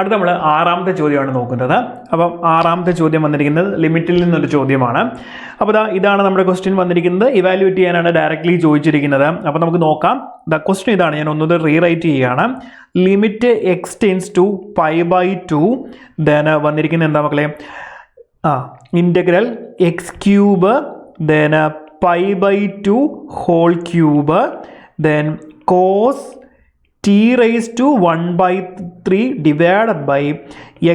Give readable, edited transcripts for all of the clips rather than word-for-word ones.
അടുത്ത നമ്മൾ ആറാമത്തെ ചോദ്യമാണ് നോക്കുന്നത്. അപ്പം ആറാമത്തെ ചോദ്യം വന്നിരിക്കുന്നത് ലിമിറ്റിൽ നിന്നൊരു ചോദ്യമാണ്. അപ്പോൾ ഇതാണ് നമ്മുടെ ക്വസ്റ്റ്യൻ വന്നിരിക്കുന്നത്. ഇവാലുവേറ്റ് ചെയ്യാനാണ് ഡയറക്റ്റ്ലി ചോദിച്ചിരിക്കുന്നത്. അപ്പോൾ നമുക്ക് നോക്കാം. ക്വസ്റ്റ്യൻ ഇതാണ്, ഞാൻ ഒന്നുകൂടെ റീറൈറ്റ് ചെയ്യുകയാണ്. Limit x tends to π/2 then വന്നിരിക്കുന്നത് എന്താ മക്കളെ, integral x cube then π/2 whole cube then cos t raised to 1/3 divided by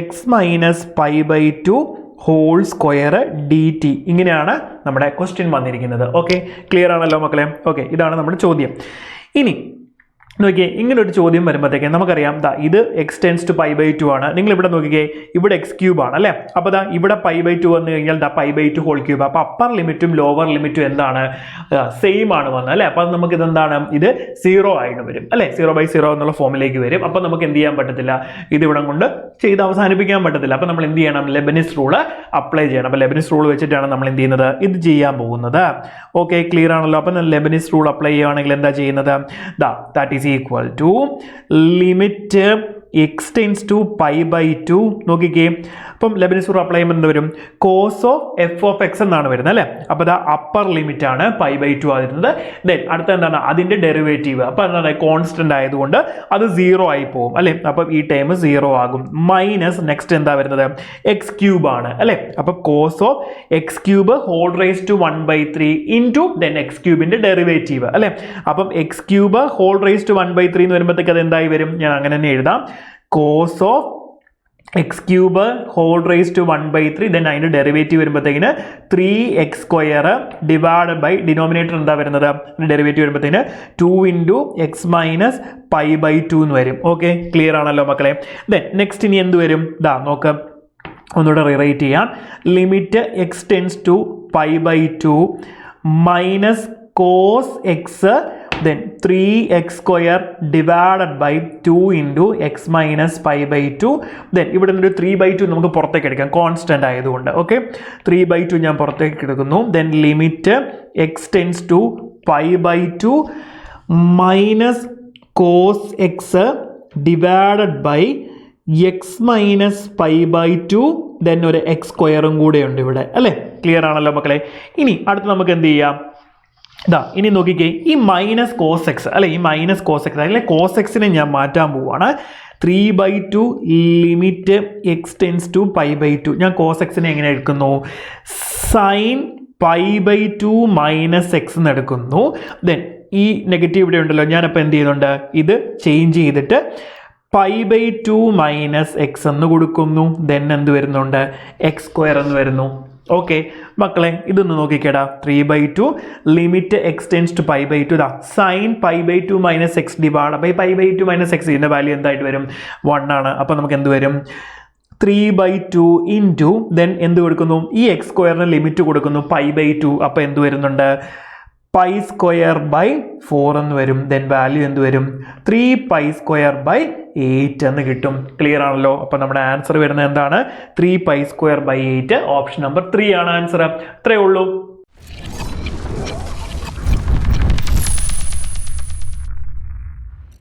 x minus π/2 whole square dt. ഇങ്ങനെയാണ് നമ്മുടെ ക്വസ്റ്റ്യൻ വന്നിരിക്കുന്നത്. ഓക്കെ, ക്ലിയർ ആണല്ലോ മക്കളെ? ഓക്കെ, ഇതാണ് നമ്മുടെ ചോദ്യം. ഇനി നോക്കിയേ, ഇങ്ങനൊരു ചോദ്യം വരുമ്പോഴത്തേക്ക് നമുക്കറിയാം ഇത് എക്സ് ടെൻസ് ടു π/2 ആണ്. നിങ്ങൾ ഇവിടെ നോക്കിക്കേ, ഇവിടെ എക്സ് ക്യൂബ് ആണ് അല്ലേ? അപ്പോൾ ഇവിടെ π/2 വന്നു കഴിഞ്ഞാൽ π/2 ഹോൾ ക്യൂബ്. അപ്പോൾ അപ്പർ ലിമിറ്റും ലോവർ ലിമിറ്റും എന്താണ്, സെയിം ആണ് വന്നത് അല്ലേ? അപ്പോൾ നമുക്ക് ഇതെന്താണ്, ഇത് 0 ആയിട്ട് വരും അല്ലേ? 0/0 എന്നുള്ള ഫോമിലേക്ക് വരും. അപ്പോൾ നമുക്ക് എന്ത് ചെയ്യാൻ പറ്റത്തില്ല, ഇത് ഇവിടെ കൊണ്ട് ചെയ്ത് അവസാനിപ്പിക്കാൻ പറ്റത്തില്ല. അപ്പോൾ നമ്മൾ എന്ത് ചെയ്യണം, ലെബനിസ് റൂള് അപ്ലൈ ചെയ്യണം. അപ്പോൾ ലെബനിസ് റൂൾ വെച്ചിട്ടാണ് നമ്മൾ എന്ത് ചെയ്യുന്നത്, ഇത് ചെയ്യാൻ പോകുന്നത്. ഓക്കെ, ക്ലിയർ ആണല്ലോ? അപ്പം ലെബനിസ് റൂൾ അപ്ലൈ ചെയ്യുകയാണെങ്കിൽ എന്താ ചെയ്യുന്നത്, that is equal to limit x tends to π/2. നോക്കിക്കേ, അപ്പം ലെബനിസ് റൂൾ അപ്ലൈ ചെയ്യുമ്പോൾ എന്ത് വരും, cos of f of x എന്നാണ് വരുന്നത് അല്ലേ? അപ്പോൾ അത് അപ്പർ ലിമിറ്റ് ആണ് π/2 ആയിരുന്നത്. ദെൻ അടുത്ത എന്താണ്, അതിൻ്റെ ഡെറിവേറ്റീവ്. അപ്പോൾ എന്താണ്, കോൺസ്റ്റന്റ് ആയതുകൊണ്ട് അത് 0 ആയി പോകും അല്ലേ? അപ്പം ഈ ടൈം 0 ആകും. മൈനസ് നെക്സ്റ്റ് എന്താ വരുന്നത്, എക്സ് ക്യൂബ് ആണ് അല്ലേ? അപ്പം cos of x cube whole raise to 1/3 into then x ക്യൂബിൻ്റെ ഡെറിവേറ്റീവ് അല്ലേ? അപ്പം x cube whole raise to 1/3 എന്ന് വരുമ്പോഴത്തേക്ക് അത് എന്തായി വരും, ഞാൻ അങ്ങനെ തന്നെ എഴുതാം, cos of x cube whole raise to 1/3 then അതിൻ്റെ ഡെറിവേറ്റീവ് വരുമ്പോഴത്തേക്കിന് 3x² ഡിവൈഡ് ബൈ ഡിനോമിനേറ്റർ എന്താ വരുന്നത്, ഡെറിവേറ്റീവ് വരുമ്പോഴത്തേക്കിന് 2 ഇൻറ്റു എക്സ് മൈനസ് π/2 എന്ന് വരും. ഓക്കെ, ക്ലിയർ ആണല്ലോ മക്കളെ? ദെൻ നെക്സ്റ്റ് ഇനി എന്ത് വരും, നോക്ക്, ഒന്നുകൂടെ റീറൈറ്റ് ചെയ്യാം. Limit x tends to π/2 minus cos x then 3x² divided by 2 into x minus π/2. then ഇവിടെ നിന്നൊരു 3/2 നമുക്ക് പുറത്തേക്ക് എടുക്കാം, കോൺസ്റ്റന്റ് ആയതുകൊണ്ട്. ഓക്കെ, 3/2 ഞാൻ പുറത്തേക്ക് എടുക്കുന്നു. then limit x tends to π/2 minus cos x divided by x minus π/2 then ഒരു x² കൂടെ ഉണ്ട് ഇവിടെ അല്ലേ? ക്ലിയർ ആണല്ലോ മക്കളെ? ഇനി അടുത്ത് നമുക്ക് എന്ത് ചെയ്യാം, ഇനി നോക്കിക്കേ, ഈ മൈനസ് കോസ് എക്സ് അല്ലെ, ഈ മൈനസ് കോസ് എക്സ് അല്ലെ കോസ് എക്സിനെ ഞാൻ മാറ്റാൻ പോവാണ്. 3/2 ലിമിറ്റ് എക്സ് ടെൻസ് ടു π/2. ഞാൻ കോസ് എക്സിനെ എങ്ങനെ എടുക്കുന്നു, സൈൻ π/2 മൈനസ് എക്സ് എന്ന് എടുക്കുന്നു. ദെൻ ഈ നെഗറ്റീവ് ഇവിടെ ഉണ്ടല്ലോ, ഞാനപ്പോൾ എന്ത് ചെയ്യുന്നുണ്ട്, ഇത് ചേഞ്ച് ചെയ്തിട്ട് π/2 മൈനസ് എക്സ് എന്ന് കൊടുക്കുന്നു. ദെൻ എന്ത് വരുന്നുണ്ട്, x² എന്ന് വരുന്നു. ഓക്കെ മക്കളെ, ഇതൊന്ന് നോക്കിക്കേടാ. 3/2 limit x tends to π/2 sine π/2 minus x divide by π/2 minus x. ഇതിൻ്റെ വാല്യൂ എന്തായിട്ട് വരും, 1 ആണ്. അപ്പോൾ നമുക്ക് എന്ത് വരും, 3/2 ഇൻറ്റു ദെൻ എന്ത് കൊടുക്കുന്നു, ഈ x² ലിമിറ്റ് കൊടുക്കുന്നു π/2. അപ്പോൾ എന്ത് വരുന്നുണ്ട്, π²/4 എന്ന് വരും. ദെൻ വാല്യൂ എന്ത് വരും, 3π²/8 എന്ന് കിട്ടും. ക്ലിയർ ആണല്ലോ? അപ്പോൾ നമ്മുടെ ആൻസർ വരുന്നത് എന്താണ്, 3π²/8. ഓപ്ഷൻ നമ്പർ 3 ആണ് ആൻസർ. അത്രയേ ഉള്ളൂ.